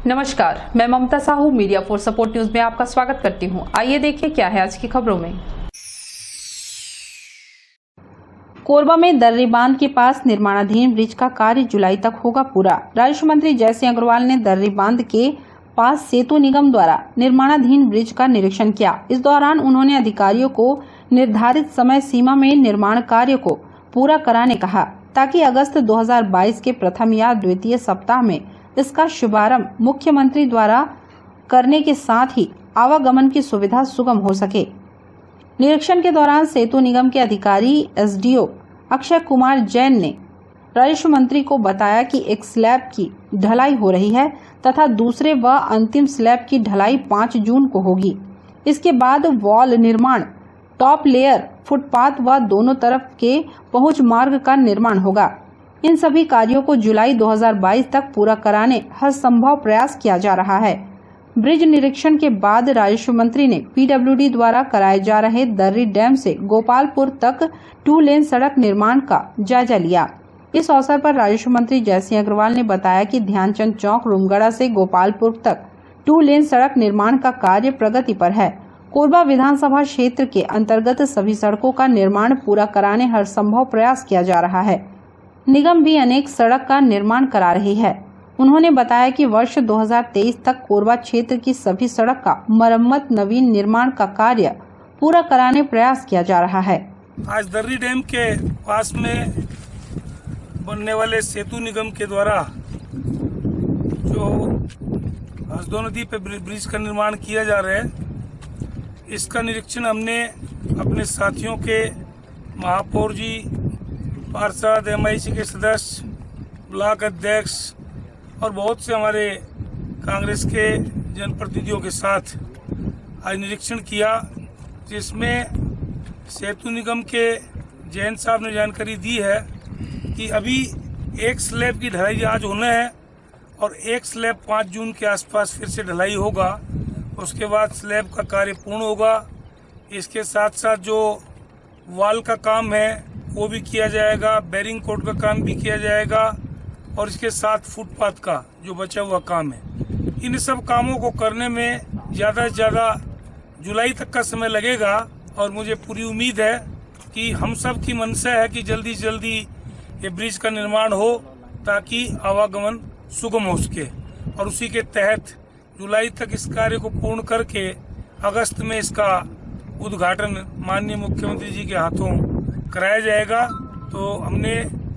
नमस्कार, मैं Mamta Sahu media for support news में आपका स्वागत करती हूं। आइए देखिए क्या है आज की खबरों में। कोरबा में दर्री बांध के पास निर्माणाधीन ब्रिज का कार्य जुलाई तक होगा पूरा। राजस्व मंत्री जय सिंह अग्रवाल ने दर्री बांध के पास सेतु निगम द्वारा निर्माणाधीन ब्रिज का निरीक्षण किया। इस दौरान उन्होंने अधिकारियों को निर्धारित समय सीमा में निर्माण कार्य को पूरा कराने कहा, ताकि अगस्त 2022 के प्रथम या द्वितीय सप्ताह में इसका शुभारंभ मुख्यमंत्री द्वारा करने के साथ ही आवागमन की सुविधा सुगम हो सके। निरीक्षण के दौरान सेतु निगम के अधिकारी एसडीओ अक्षय कुमार जैन ने राजस्व मंत्री को बताया कि एक स्लैब की ढलाई हो रही है तथा दूसरे व अंतिम स्लैब की ढलाई 5 जून को होगी। इसके बाद वॉल निर्माण, टॉप लेयर, फुटपाथ व दोनों तरफ के पहुंच मार्ग का निर्माण होगा। इन सभी कार्यों को जुलाई 2022 तक पूरा कराने हर संभव प्रयास किया जा रहा है। ब्रिज निरीक्षण के बाद राजस्व मंत्री ने पीडब्ल्यूडी द्वारा कराए जा रहे दर्री डैम से गोपालपुर तक 2 लेन सड़क निर्माण का जायजा लिया। इस अवसर पर राजस्व मंत्री जय सिंह अग्रवाल ने बताया कि ध्यानचंद चौक रूमगढ़ा से गोपालपुर तक 2 लेन सड़क निर्माण का कार्य प्रगति पर है। कोरबा विधानसभा क्षेत्र के अंतर्गत सभी सड़कों का निर्माण पूरा कराने हर संभव प्रयास किया जा रहा है। निगम भी अनेक सड़क का निर्माण करा रही है। उन्होंने बताया कि वर्ष 2023 तक कोरबा क्षेत्र की सभी सड़क का मरम्मत, नवीन निर्माण का कार्य पूरा कराने प्रयास किया जा रहा है। आज दर्री डैम के पास में बनने वाले सेतु निगम के द्वारा जो हसदो नदी पे ब्रिज का निर्माण किया जा रहा है, इसका निरीक्षण हमने अपने साथियों के महापौर जी, पार्षद, MIC के सदस्य, ब्लॉक अध्यक्ष और बहुत से हमारे कांग्रेस के जनप्रतिनिधियों के साथ आज निरीक्षण किया, जिसमें सेतु निगम के जैन साहब ने जानकारी दी है कि अभी एक स्लैब की ढलाई आज होना है और एक स्लैब 5 जून के आसपास फिर से ढलाई होगा। उसके बाद स्लैब का कार्य पूर्ण होगा। इसके साथ साथ जो वॉल का काम है वो भी किया जाएगा, बेरिंग कोड का काम भी किया जाएगा और इसके साथ फुटपाथ का जो बचा हुआ काम है। इन सब कामों को करने में ज़्यादा से ज़्यादा जुलाई तक का समय लगेगा और मुझे पूरी उम्मीद है कि हम सब की मंशा है कि जल्दी से जल्दी ये ब्रिज का निर्माण हो, ताकि आवागमन सुगम हो सके और उसी के तहत जुलाई तक इस कार्य को पूर्ण करके अगस्त में इसका उद्घाटन माननीय मुख्यमंत्री जी के हाथों कराया जाएगा। तो हमने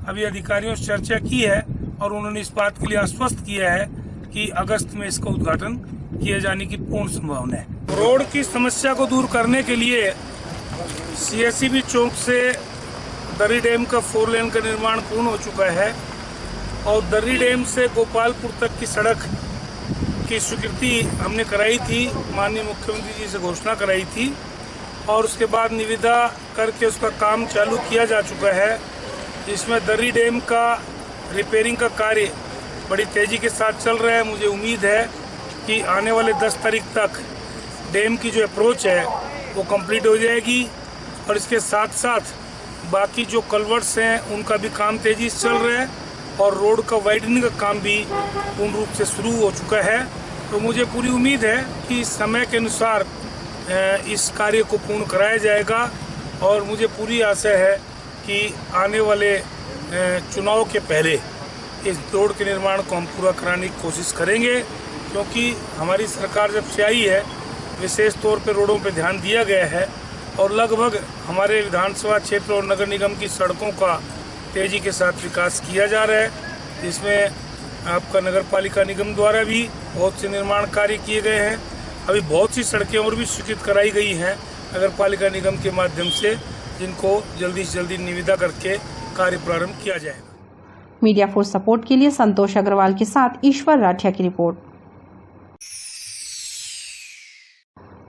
अभी अधिकारियों से चर्चा की है और उन्होंने इस बात के लिए आश्वस्त किया है कि अगस्त में इसका उद्घाटन किए जाने की पूर्ण संभावना है। रोड की समस्या को दूर करने के लिए CSCB चौक से दर्री डैम का 4 लेन का निर्माण पूर्ण हो चुका है और दर्री डैम से गोपालपुर तक की सड़क की स्वीकृति हमने कराई थी, माननीय मुख्यमंत्री जी से घोषणा कराई थी और उसके बाद निविदा करके उसका काम चालू किया जा चुका है। इसमें दर्री डैम का रिपेयरिंग का कार्य बड़ी तेज़ी के साथ चल रहा है। मुझे उम्मीद है कि आने वाले 10 तारीख तक डैम की जो अप्रोच है वो कंप्लीट हो जाएगी और इसके साथ साथ बाकी जो कल्वर्ट्स हैं उनका भी काम तेज़ी से चल रहा है और रोड का वाइडनिंग का काम भी पूर्ण रूप से शुरू हो चुका है। तो मुझे पूरी उम्मीद है कि समय के अनुसार इस कार्य को पूर्ण कराया जाएगा और मुझे पूरी आशा है कि आने वाले चुनाव के पहले इस रोड के निर्माण को हम पूरा कराने की कोशिश करेंगे, क्योंकि हमारी सरकार जब से आई है विशेष तौर पे रोडों पे ध्यान दिया गया है और लगभग हमारे विधानसभा क्षेत्र और नगर निगम की सड़कों का तेज़ी के साथ विकास किया जा रहा है। जिसमें आपका नगर पालिका निगम द्वारा भी बहुत से निर्माण कार्य किए गए हैं। अभी बहुत सी सड़कें और भी स्वीकृत कराई गई हैं नगर पालिका निगम के माध्यम से, जिनको जल्दी से जल्दी निविदा करके कार्य प्रारंभ किया जाएगा। मीडिया फॉर सपोर्ट के लिए संतोष अग्रवाल के साथ ईश्वर राठिया की रिपोर्ट।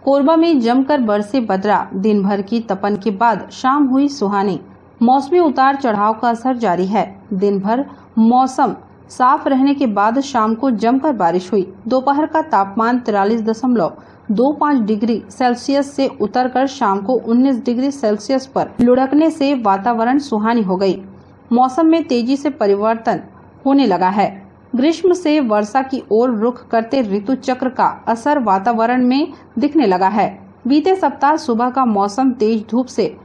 कोरबा में जमकर बरसे बदरा, दिन भर की तपन के बाद शाम हुई सुहानी। मौसमी उतार चढ़ाव का असर जारी है। दिन भर मौसम साफ रहने के बाद शाम को जमकर बारिश हुई। दोपहर का तापमान 43.25 डिग्री सेल्सियस से उतरकर शाम को 19 डिग्री सेल्सियस पर लुढ़कने से वातावरण सुहानी हो गई। मौसम में तेजी से परिवर्तन होने लगा है। ग्रीष्म से वर्षा की ओर रुख करते ऋतु चक्र का असर वातावरण में दिखने लगा है। बीते सप्ताह सुबह का मौसम तेज धूप से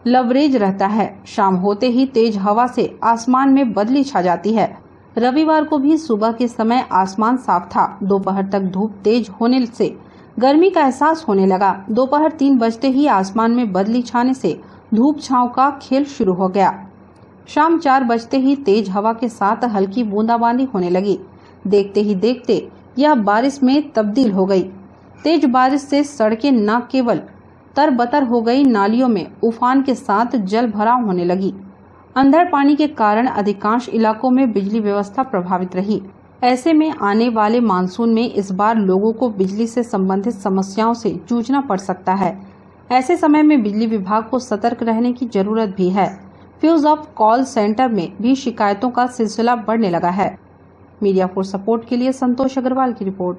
लबरेज रहता है। शाम होते ही तेज हवा से आसमान में बदली छा जाती है। रविवार को भी सुबह के समय आसमान साफ था। दोपहर तक धूप तेज होने से गर्मी का एहसास होने लगा। दोपहर 3 बजते ही आसमान में बदली छाने से धूप छांव का खेल शुरू हो गया। शाम 4 बजते ही तेज हवा के साथ हल्की बूंदाबांदी होने लगी। देखते ही देखते यह बारिश में तब्दील हो गई। तेज बारिश से सड़कें न केवल तरबतर हो गई, नालियों में उफान के साथ जल भराव होने लगी। अंधड़ पानी के कारण अधिकांश इलाकों में बिजली व्यवस्था प्रभावित रही। ऐसे में आने वाले मानसून में इस बार लोगों को बिजली से संबंधित समस्याओं से जूझना पड़ सकता है। ऐसे समय में बिजली विभाग को सतर्क रहने की जरूरत भी है। फ्यूज ऑफ कॉल सेंटर में भी शिकायतों का सिलसिला बढ़ने लगा है। मीडिया फॉर सपोर्ट के लिए संतोष अग्रवाल की रिपोर्ट।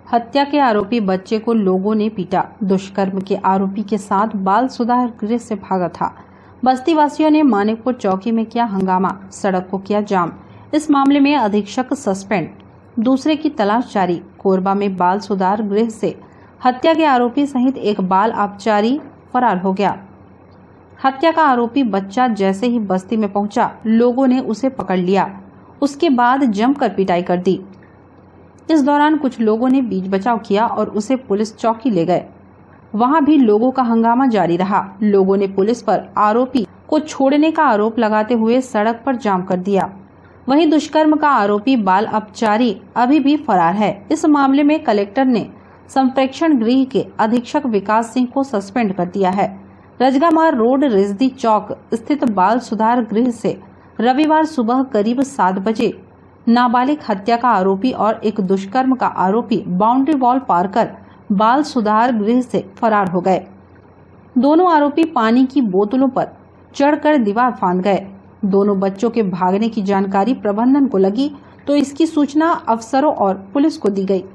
हत्या के आरोपी बच्चे को लोगों ने पीटा। दुष्कर्म के आरोपी के साथ बाल सुधार गृह से भागा था। बस्ती वासियों ने मानिकपुर चौकी में किया हंगामा, सड़क को किया जाम। इस मामले में अधीक्षक सस्पेंड, दूसरे की तलाश जारी। कोरबा में बाल सुधार गृह से हत्या के आरोपी सहित एक बाल अपचारी फरार हो गया। हत्या का आरोपी बच्चा जैसे ही बस्ती में पहुंचा, लोगों ने उसे पकड़ लिया। उसके बाद जमकर पिटाई कर दी। इस दौरान कुछ लोगों ने बीच बचाव किया और उसे पुलिस चौकी ले गए। वहां भी लोगों का हंगामा जारी रहा। लोगों ने पुलिस पर आरोपी को छोड़ने का आरोप लगाते हुए सड़क पर जाम कर दिया। वहीं दुष्कर्म का आरोपी बाल अपचारी अभी भी फरार है। इस मामले में कलेक्टर ने संप्रेक्षण गृह के अधीक्षक विकास सिंह को सस्पेंड कर दिया है। रजगामार रोड रिजदी चौक स्थित बाल सुधार गृह से रविवार सुबह करीब 7 बजे नाबालिग हत्या का आरोपी और एक दुष्कर्म का आरोपी बाउंड्री वॉल पार कर बाल सुधार गृह से फरार हो गए। दोनों आरोपी पानी की बोतलों पर चढ़कर दीवार फांद गए। दोनों बच्चों के भागने की जानकारी प्रबंधन को लगी तो इसकी सूचना अफसरों और पुलिस को दी गई।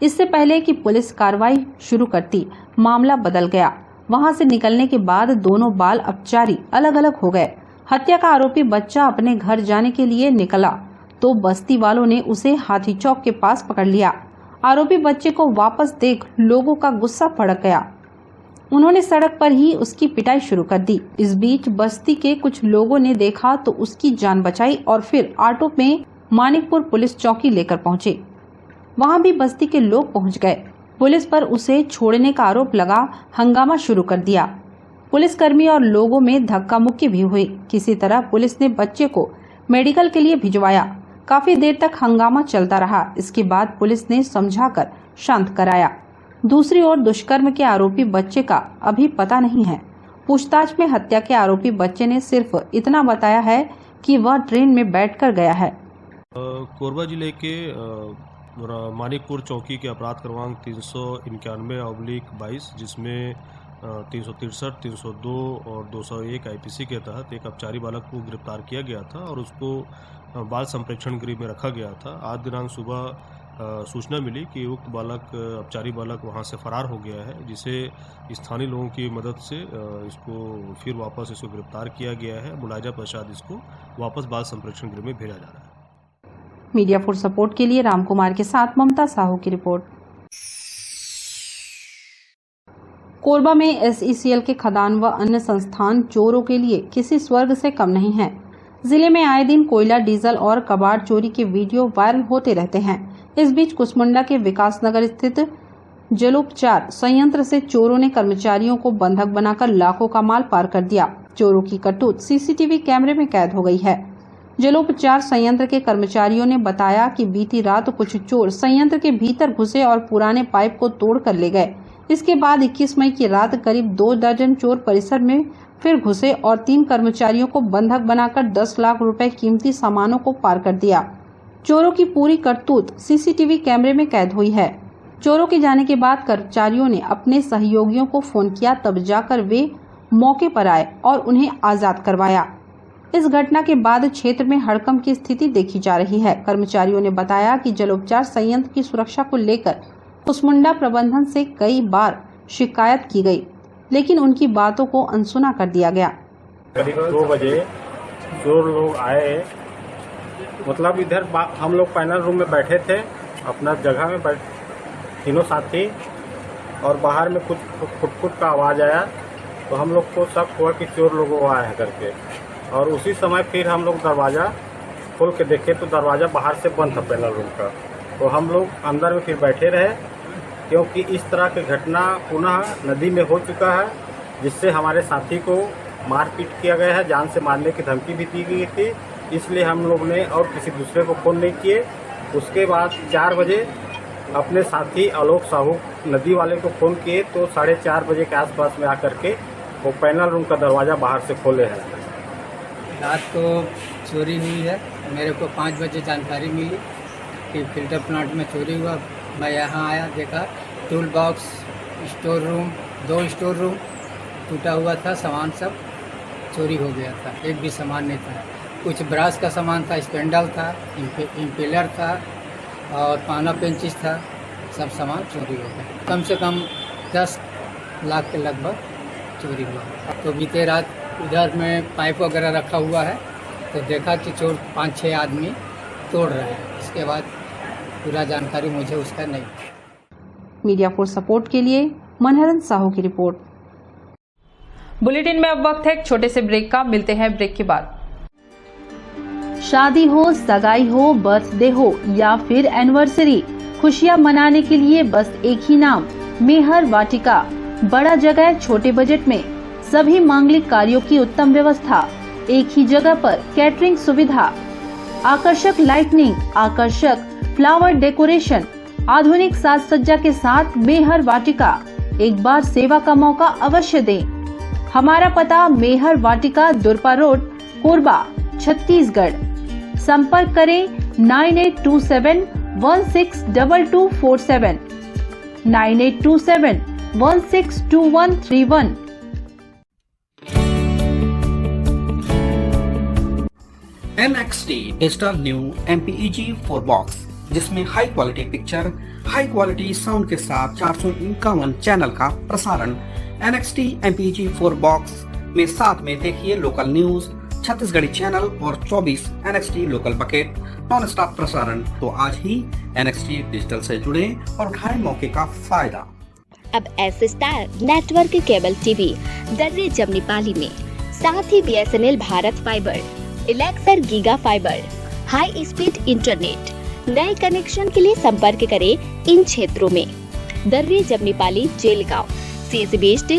इससे पहले कि पुलिस कार्रवाई शुरू करती, मामला बदल गया। वहां से निकलने के बाद दोनों बाल अपचारी अलग अलग हो गए। हत्या का आरोपी बच्चा अपने घर जाने के लिए निकला तो बस्ती वालों ने उसे हाथी चौक के पास पकड़ लिया। आरोपी बच्चे को वापस देख लोगों का गुस्सा भड़क गया। उन्होंने सड़क पर ही उसकी पिटाई शुरू कर दी। इस बीच बस्ती के कुछ लोगों ने देखा तो उसकी जान बचाई और फिर ऑटो में मानिकपुर पुलिस चौकी लेकर पहुंचे। वहां भी बस्ती के लोग पहुंच गए। पुलिस पर उसे छोड़ने का आरोप लगा, हंगामा शुरू कर दिया। पुलिसकर्मी और लोगों में धक्का मुक्की भी हुई। किसी तरह पुलिस ने बच्चे को मेडिकल के लिए भिजवाया। काफी देर तक हंगामा चलता रहा। इसके बाद पुलिस ने समझाकर शांत कराया। दूसरी ओर दुष्कर्म के आरोपी बच्चे का अभी पता नहीं है। पूछताछ में हत्या के आरोपी बच्चे ने सिर्फ इतना बताया है कि वह ट्रेन में बैठकर गया है। कोरबा जिले के मानिकपुर चौकी के अपराध क्रमांक 391/22 जिसमें 363, 302 और 201 आईपीसी के तहत एक अपचारी बालक को गिरफ्तार किया गया था और उसको बाल संप्रेक्षण गृह में रखा गया था। आज दिनांक सुबह सूचना मिली कि उक्त अपचारी बालक वहां से फरार हो गया है, जिसे स्थानीय लोगों की मदद से इसको फिर वापस इसको गिरफ्तार किया गया है। मुलाजा पश्चात इसको वापस बाल संप्रेक्षण गृह में भेजा जा रहा है। मीडिया फॉर सपोर्ट के लिए रामकुमार के साथ ममता साहू की रिपोर्ट। कोरबा में एसईसीएल के खदान व अन्य संस्थान चोरों के लिए किसी स्वर्ग से कम नहीं है। जिले में आए दिन कोयला, डीजल और कबाड़ चोरी के वीडियो वायरल होते रहते हैं। इस बीच कुसमुंडा के विकासनगर स्थित जलोपचार संयंत्र से चोरों ने कर्मचारियों को बंधक बनाकर लाखों का माल पार कर दिया। चोरों की करतूत सीसीटीवी कैमरे में कैद हो गई है। जलोपचार संयंत्र के कर्मचारियों ने बताया कि बीती रात कुछ चोर संयंत्र के भीतर घुसे और पुराने पाइप को तोड़ कर ले गए। इसके बाद 21 मई की रात करीब 2 दर्जन चोर परिसर में फिर घुसे और 3 कर्मचारियों को बंधक बनाकर 10 लाख रुपए कीमती सामानों को पार कर दिया। चोरों की पूरी करतूत सीसीटीवी कैमरे में कैद हुई है। चोरों के जाने के बाद कर्मचारियों ने अपने सहयोगियों को फोन किया, तब जाकर वे मौके पर आए और उन्हें आजाद करवाया। इस घटना के बाद क्षेत्र में हड़कंप की स्थिति देखी जा रही है। कर्मचारियों ने बताया कि जलोपचार संयंत्र की सुरक्षा को लेकर कुसमुंडा प्रबंधन से कई बार शिकायत की गई, लेकिन उनकी बातों को अनसुना कर दिया गया। करीब 2 बजे चोर लोग आए, मतलब इधर हम लोग पैनल रूम में बैठे थे अपना जगह में तीनों साथी, और बाहर में कुछ फुट का आवाज़ आया तो हम लोग को शक हुआ कि चोर लोग आए हैं करके, और उसी समय फिर हम लोग दरवाज़ा खोल के देखे तो दरवाज़ा बाहर से बंद था पैनल रूम का। तो हम लोग अंदर में फिर बैठे रहे, क्योंकि इस तरह की घटना पुनः नदी में हो चुका है, जिससे हमारे साथी को मारपीट किया गया है, जान से मारने की धमकी भी दी गई थी। इसलिए हम लोग ने और किसी दूसरे को फ़ोन नहीं किए। उसके बाद 4 बजे अपने साथी आलोक साहू नदी वाले को फ़ोन किए तो 4:30 बजे के आसपास में आकर के वो पैनल रूम का दरवाज़ा बाहर से खोले हैं। रात को चोरी हुई है। मेरे को 5 बजे जानकारी मिली कि फिल्टर प्लांट में चोरी हुआ। मैं यहाँ आया, देखा tool box, store room, 2 store room टूटा हुआ था, सामान सब चोरी हो गया था, एक भी सामान नहीं था। कुछ ब्रश का सामान था, स्पेंडल था, इम्पेलर था और पाना पेंचिस था, सब सामान चोरी हो गया। कम से कम 10 लाख के लगभग चोरी हुआ। तो बीते रात उधर में पाइप वगैरह रखा हुआ है तो देखा कि चोर 5-6 आदमी तोड़ रहे हैं। इसके बाद पूरा जानकारी मुझे उसका नहीं। मीडिया फॉर सपोर्ट के लिए मनहरन साहू की रिपोर्ट। बुलेटिन में अब वक्त है एक छोटे से ब्रेक का, मिलते हैं ब्रेक के बाद। शादी हो, सगाई हो, बर्थडे हो या फिर एनिवर्सरी, खुशियां मनाने के लिए बस एक ही नाम, मेहर वाटिका। बड़ा जगह, छोटे बजट में सभी मांगलिक कार्यों की उत्तम व्यवस्था, एक ही जगह पर कैटरिंग सुविधा, आकर्षक लाइटनिंग, आकर्षक फ्लावर डेकोरेशन, आधुनिक साज सज्जा के साथ मेहर वाटिका। एक बार सेवा का मौका अवश्य दें। हमारा पता मेहर वाटिका, दुरपा रोड, कोरबा, छत्तीसगढ़। संपर्क करें 9827162247, 9827162131। NXT digital new MPEG 4 box, जिसमें high quality picture, high quality sound के साथ 451 चैनल का प्रसारण। NXT MPEG 4 बॉक्स में साथ में देखिए लोकल न्यूज, छत्तीसगढ़ी चैनल और 24 NXT local bucket non stop प्रसारण। तो आज ही NXT डिजिटल से जुड़े और उठाएं मौके का फायदा। अब S star network cable TV Darre Jamnipali में, साथ ही BSNL भारत फाइबर, इलेक्सर giga fibre, high speed internet. नए कनेक्शन के लिए संपर्क करें इन क्षेत्रों में: Darre Jamnipali, Jelgaon, CSB west,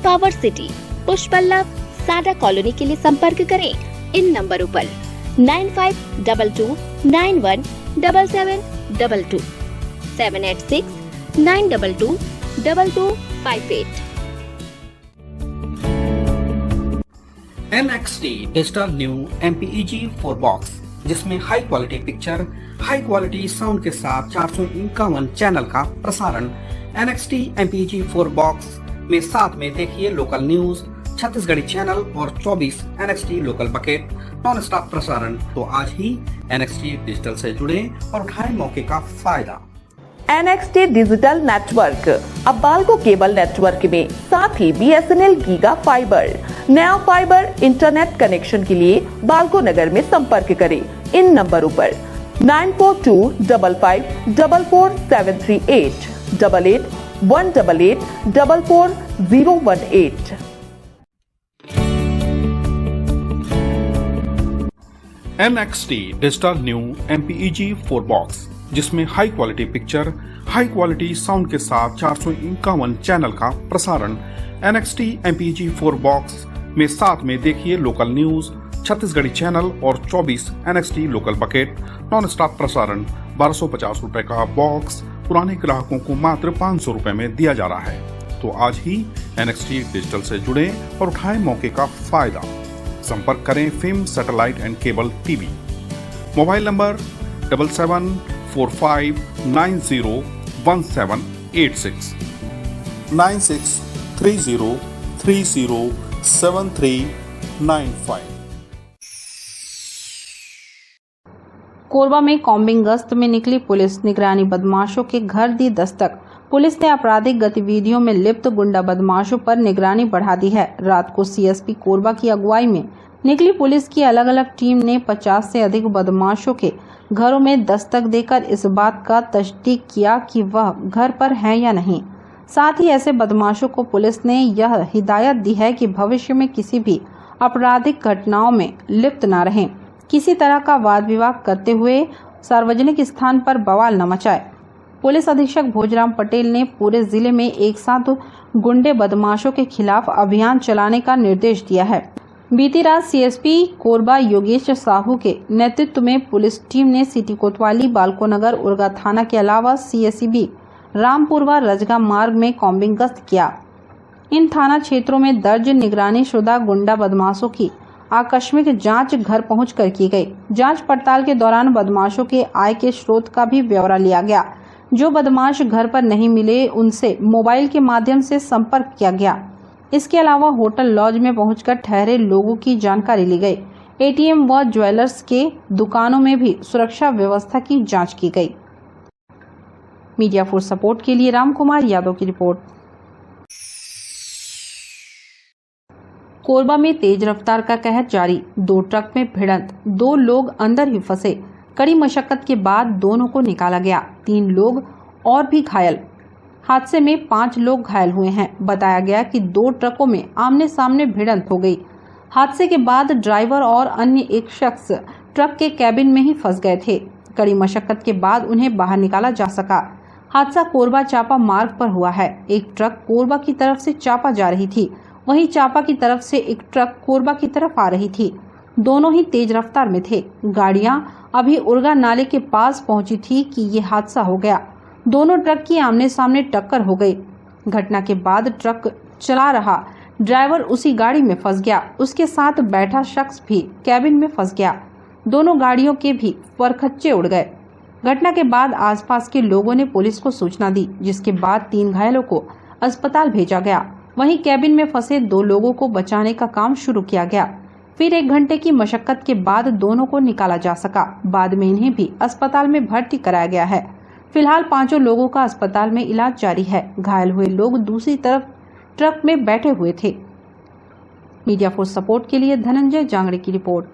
power city, Pushpallav, Sada colony. के लिए संपर्क करें इन नंबरों पर 9522917722, 786-922-2258। NXT digital new MPEG 4 box, जिसमें high quality picture, high quality sound के साथ 451 चैनल का प्रसारण। NXT MPEG 4 बॉक्स में साथ में देखिए लोकल न्यूज, छत्तीसगढ़ी चैनल और 24 NXT local bucket non stop प्रसारण। तो आज ही NXT डिजिटल से जुड़े और उठाएं मौके का फायदा। NXT डिजिटल नेटवर्क अब बाल्को केबल नेटवर्क में, साथ ही BSNL गीगा फाइबर। नया फाइबर इंटरनेट कनेक्शन के लिए बाल्को नगर में संपर्क करें इन नंबरों पर 9425544738, 8818844018। NXT digital new MPEG 4 box, जिसमें high quality picture, high quality sound के साथ 451 चैनल का प्रसारण। NXT MPEG 4 बॉक्स में साथ में देखिए लोकल न्यूज, छत्तीसगढ़ी चैनल और 24 NXT local bucket non stop प्रसारण। 1250 रुपए का बॉक्स पुराने ग्राहकों को मात्र 500 रुपए में दिया जा रहा है। तो आज ही NXT डिजिटल से जुड़े और उठाएं मौके का फायदा। संपर्क करें film satellite and cable TV. Mobile number 7745901786, 9630307395। Korba में कॉम्बिंग गश्त में निकली पुलिस, निगरानी बदमाशों के घर दी दस्तक। पुलिस ने आपराधिक गतिविधियों में लिप्त गुंडा बदमाशों पर निगरानी बढ़ा दी है। रात को CSP कोरबा की अगुवाई में निकली पुलिस की अलग अलग टीम ने 50 से अधिक बदमाशों के घरों में दस्तक देकर इस बात का तस्दीक किया कि वह घर पर हैं या नहीं। साथ ही ऐसे बदमाशों को पुलिस ने यह हिदायत दी है कि भविष्य में किसी भी आपराधिक घटनाओं में लिप्त न रहें, किसी तरह का वाद विवाद करते हुए सार्वजनिक स्थान पर बवाल न मचाए। पुलिस अधीक्षक भोजराम पटेल ने पूरे जिले में एक साथ गुंडे बदमाशों के खिलाफ अभियान चलाने का निर्देश दिया है। बीती रात सीएसपी कोरबा योगेश साहू के नेतृत्व में पुलिस टीम ने सिटी कोतवाली, बालको नगर, उर्गा थाना के अलावा सीएसबी रामपुर व रजगा मार्ग में कॉम्बिंग गश्त किया। इन थाना क्षेत्रों में दर्ज निगरानी शुदा गुंडा बदमाशों की आकस्मिक जांच घर पहुंचकर की गई। जांच पड़ताल के दौरान बदमाशों के आय के स्रोत का भी ब्यौरा लिया गया। जो बदमाश घर पर नहीं मिले उनसे मोबाइल के माध्यम से संपर्क किया गया। इसके अलावा होटल लॉज में पहुंचकर ठहरे लोगों की जानकारी ली गई। एटीएम व ज्वेलर्स के दुकानों में भी सुरक्षा व्यवस्था की जांच की गई। मीडिया फॉर सपोर्ट के लिए राम कुमार यादव की रिपोर्ट। कोरबा में तेज रफ्तार का कहर जारी, 2 ट्रक में भिड़ंत, 2 लोग अंदर ही फंसे। कड़ी मशक्कत के बाद दोनों को निकाला गया। 3 लोग और भी घायल। हादसे में 5 लोग घायल हुए हैं। बताया गया कि 2 ट्रकों में आमने सामने भिड़ंत हो गई। हादसे के बाद ड्राइवर और अन्य एक शख्स ट्रक के कैबिन में ही फंस गए थे। कड़ी मशक्कत के बाद उन्हें बाहर निकाला जा सका। हादसा कोरबा चापा मार्ग पर हुआ है। एक ट्रक कोरबा की तरफ से चापा जा रही थी, वहीं चापा की तरफ से एक ट्रक कोरबा की तरफ आ रही थी। दोनों ही तेज रफ्तार में थे। गाड़ियां अभी उर्गा नाले के पास पहुंची थी कि ये हादसा हो गया। दोनों ट्रक की आमने सामने टक्कर हो गई। घटना के बाद ट्रक चला रहा ड्राइवर उसी गाड़ी में फंस गया। उसके साथ बैठा शख्स भी कैबिन में फंस गया। दोनों गाड़ियों के भी परखच्चे उड़ गए। घटना के बाद आसपास के लोगों ने पुलिस को सूचना दी, जिसके बाद 3 घायलों को अस्पताल भेजा गया। वहीं कैबिन में फंसे 2 लोगों को बचाने का काम शुरू किया गया। फिर 1 घंटे की मशक्कत के बाद दोनों को निकाला जा सका। बाद में इन्हें भी अस्पताल में भर्ती कराया गया है। फिलहाल 5 लोगों का अस्पताल में इलाज जारी है। घायल हुए लोग दूसरी तरफ ट्रक में बैठे हुए थे। मीडिया फॉर सपोर्ट के लिए धनंजय जांगड़े की रिपोर्ट।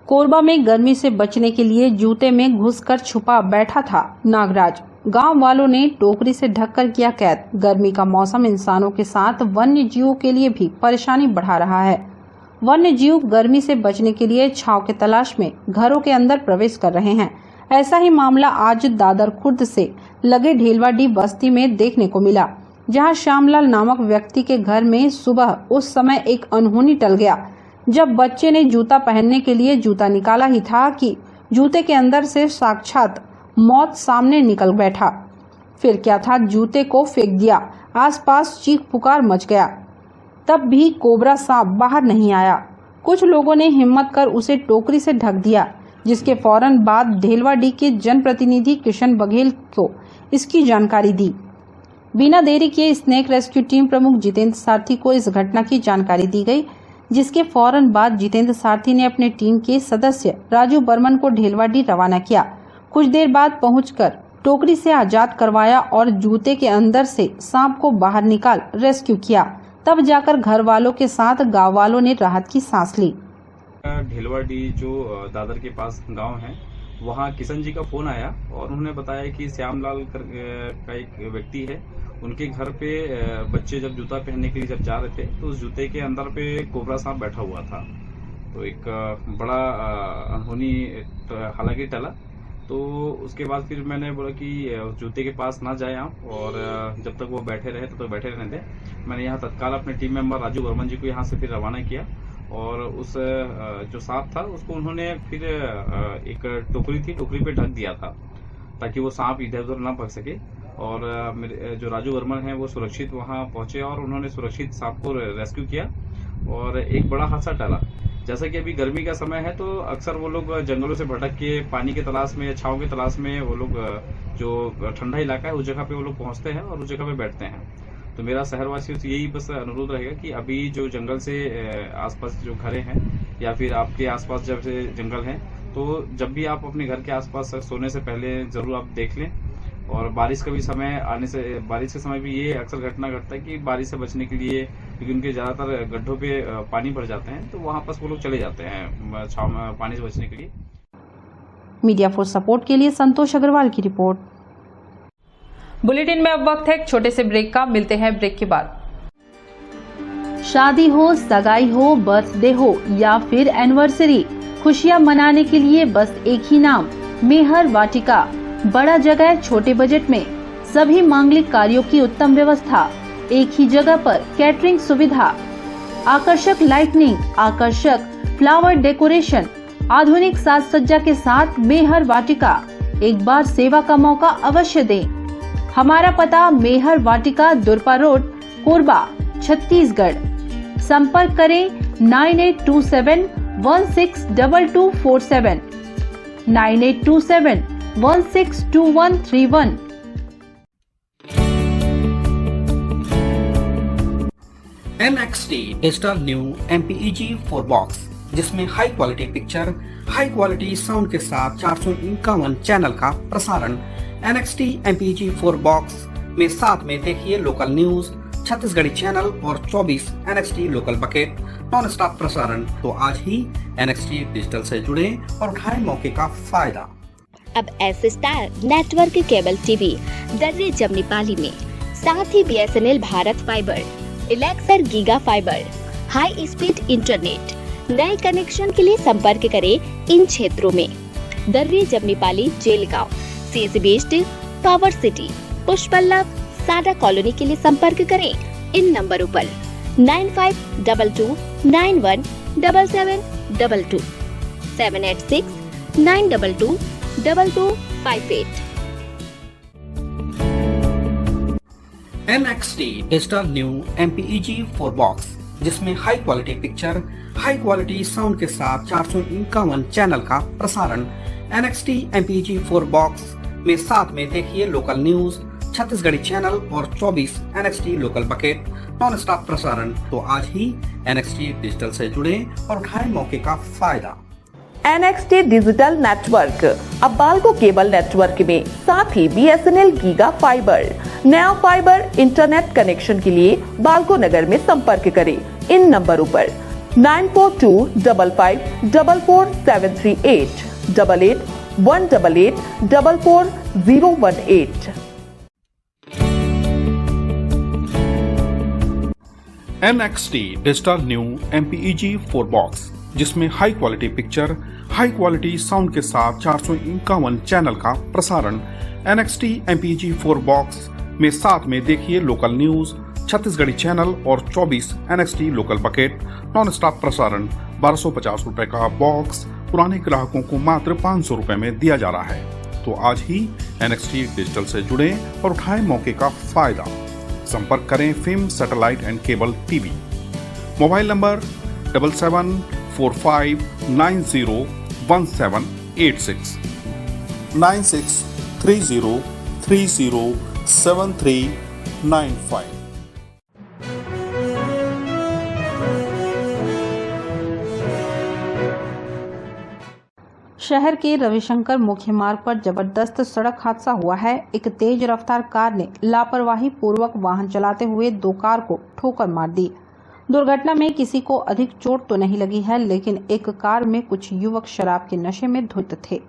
कोरबा में गर्मी से बचने के लिए जूते में घुसकर छुपा बैठा था नागराज। गांव वालों ने टोकरी से ढककर किया कैद। गर्मी का मौसम इंसानों के साथ वन्य जीवों के लिए भी परेशानी बढ़ा रहा है। वन्य जीव गर्मी से बचने के लिए छांव के तलाश में घरों के अंदर प्रवेश कर रहे हैं। ऐसा ही मामला आज दादर खुर्द से लगे ढेलवाडी बस्ती में देखने को मिला, जहां श्यामलाल नामक व्यक्ति के घर में सुबह उस समय एक अनहोनी टल गया। जब बच्चे ने जूता पहनने के लिए जूता निकाला ही था कि जूते के अंदर से साक्षात मौत सामने निकल बैठा। फिर क्या था, जूते को फेंक दिया। आसपास चीख पुकार मच गया। तब भी कोबरा सांप बाहर नहीं आया। कुछ लोगों ने हिम्मत कर उसे टोकरी से ढक दिया, जिसके फौरन बाद ढेलवाडी के जनप्रतिनिधि किशन बघेल को इसकी जानकारी दी। बिना देरी किए स्नेक रेस्क्यू टीम प्रमुख जितेंद्र सारथी को इस घटना की जानकारी दी गई, जिसके फौरन बाद जितेंद्र सारथी ने अपने टीम के सदस्य राजू बर्मन को ढेलवाडी रवाना किया। कुछ देर बाद पहुंचकर टोकरी से आजाद करवाया और जूते के अंदर से सांप को बाहर निकाल रेस्क्यू किया। तब जाकर घर वालों के साथ गांव वालों ने राहत की सांस ली। ढेलवाडी जो दादर के पास गांव है, वहां किशन जी का फोन आया और उन्होंने बताया कि श्यामलाल का एक व्यक्ति है, उनके घर पे बच्चे जब जूता पहनने के लिए जब जा रहे थे तो उस जूते के अंदर पे कोबरा सांप बैठा हुआ था। तो एक बड़ा अनहोनी हालांकि टला। तो उसके बाद फिर मैंने बोला कि जूते के पास ना जाए आप, और जब तक वो बैठे रहे तो बैठे रहने दें। मैंने यहाँ तत्काल अपने टीम मेंबर राजू बर्मन जी को यहाँ से फिर रवाना किया और उस जो सांप था उसको उन्होंने फिर एक टोकरी थी, टोकरी पे ढक दिया था ताकि वो सांप इधर उधर ना भाग सके। और मेरे जो राजू वर्मन है वो सुरक्षित वहाँ पहुंचे और उन्होंने सुरक्षित सांप को रेस्क्यू किया और एक बड़ा हादसा टला। जैसा कि अभी गर्मी का समय है तो अक्सर वो लोग जंगलों से भटक के पानी के तलाश में, छांव के तलाश में वो लोग जो ठंडा इलाका है उस जगह पे वो लोग पहुंचते हैं और उस जगह पे बैठते हैं। तो मेरा शहरवासियों से यही बस अनुरोध रहेगा कि अभी जो जंगल से आसपास जो घरें हैं या फिर आपके आसपास जब से जंगल हैं, तो जब भी आप अपने घर के आसपास सोने से पहले जरूर आप देख लें। और बारिश का भी समय आने से, बारिश के समय भी ये अक्सर घटना घटता है कि बारिश से बचने के लिए क्योंकि उनके ज़्यादातर गड्ढों पे पानी भर जाते हैं, तो वहाँ पर वो लोग चले जाते हैं छाव में पानी से बचने के लिए। मीडिया फॉर सपोर्ट के लिए संतोष अग्रवाल की रिपोर्ट। बुलेटिन में अब वक्त है एक छोटे से ब्रेक का, मिलते हैं ब्रेक के बाद। शादी हो, सगाई हो, बर्थडे हो या फिर एनिवर्सरी, खुशियां मनाने के लिए बस एक ही नाम, मेहर वाटिका। बड़ा जगह, छोटे बजट में सभी मांगलिक कार्यों की उत्तम व्यवस्था, एक ही जगह पर कैटरिंग सुविधा, आकर्षक लाइटनिंग, आकर्षक फ्लावर डेकोरेशन, आधुनिक साज सज्जा के साथ मेहर वाटिका। एक बार सेवा का मौका अवश्य दें। हमारा पता मेहर वाटिका, दुरपा रोड, कोरबा, छत्तीसगढ़। संपर्क करें 9827162247, 9827162131। NXT digital new MPEG 4 box, जिसमें high quality picture, high quality sound के साथ 451 चैनल का प्रसारण। NXT MPEG 4 बॉक्स में साथ में देखिए लोकल न्यूज, छत्तीसगढ़ी चैनल और 24 NXT local bucket non stop प्रसारण। तो आज ही NXT डिजिटल से जुड़े और उठाएं मौके का फायदा। अब S star network cable TV Darre Jamnipali में, साथ ही BSNL भारत फाइबर, इलेक्सर giga fibre, high speed internet. नए कनेक्शन के लिए संपर्क करें इन क्षेत्रों में: Darre Jamnipali, Jelgaon, CSB east, power city, Pushpallav, Sada colony के लिए संपर्क करें इन नंबरों पर 9522917722, 786-922-2258। NXT digital new MPEG 4 box, जिसमें high quality picture, high quality sound के साथ 451 चैनल का प्रसारण। NXT MPEG 4 बॉक्स में साथ में देखिए लोकल न्यूज, छत्तीसगढ़ी चैनल और 24 NXT local bucket non stop प्रसारण। तो आज ही NXT डिजिटल से जुड़े और उठाएं मौके का फायदा। NXT डिजिटल नेटवर्क अब बाल्को केबल नेटवर्क में, साथ ही BSNL गीगा फाइबर। नया फाइबर इंटरनेट कनेक्शन के लिए बाल्को नगर में संपर्क करें इन नंबरों पर 9425544738, 8818844018। NXT digital new MPEG 4 box, जिसमें high quality picture, high quality sound के साथ 451 चैनल का प्रसारण। NXT MPEG 4 बॉक्स में साथ में देखिए लोकल न्यूज, छत्तीसगढ़ी चैनल और 24 NXT local bucket non stop प्रसारण। 1250 रुपए का बॉक्स पुराने ग्राहकों को मात्र 500 रुपए में दिया जा रहा है। तो आज ही NXT डिजिटल से जुड़े और उठाएं मौके का फायदा। संपर्क करें film satellite and cable TV. Mobile number 7745901786, 9630307395। शहर के रविशंकर मुख्य मार्ग पर जबरदस्त सड़क हादसा हुआ है। एक तेज रफ्तार कार ने लापरवाही पूर्वक वाहन चलाते हुए 2 कार को ठोकर मार दी। दुर्घटना में किसी को अधिक चोट तो नहीं लगी है, लेकिन एक कार में कुछ युवक शराब के नशे में धुत थे,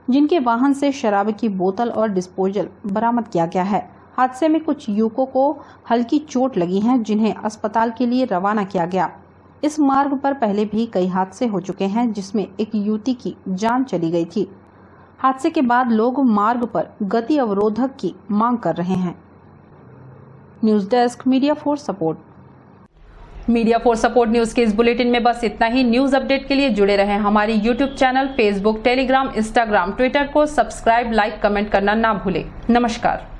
जिनके वाहन से शराब की बोतल और डिस्पोजल बरामद किया गया है। हादसे में कुछ युवकों को हल्की चोट लगी है, जिन्हें अस्पताल के लिए रवाना किया गया। इस मार्ग पर पहले भी कई हादसे हो चुके हैं, जिसमें एक युवती की जान चली गई थी। हादसे के बाद लोग मार्ग पर गति अवरोधक की मांग कर रहे हैं। News desk, media for support. Media for support news के इस बुलेटिन में बस इतना ही। न्यूज अपडेट के लिए जुड़े रहें हमारी YouTube channel, Facebook, Telegram, Instagram, Twitter को सब्सक्राइब, लाइक, कमेंट करना ना भूलें। नमस्कार।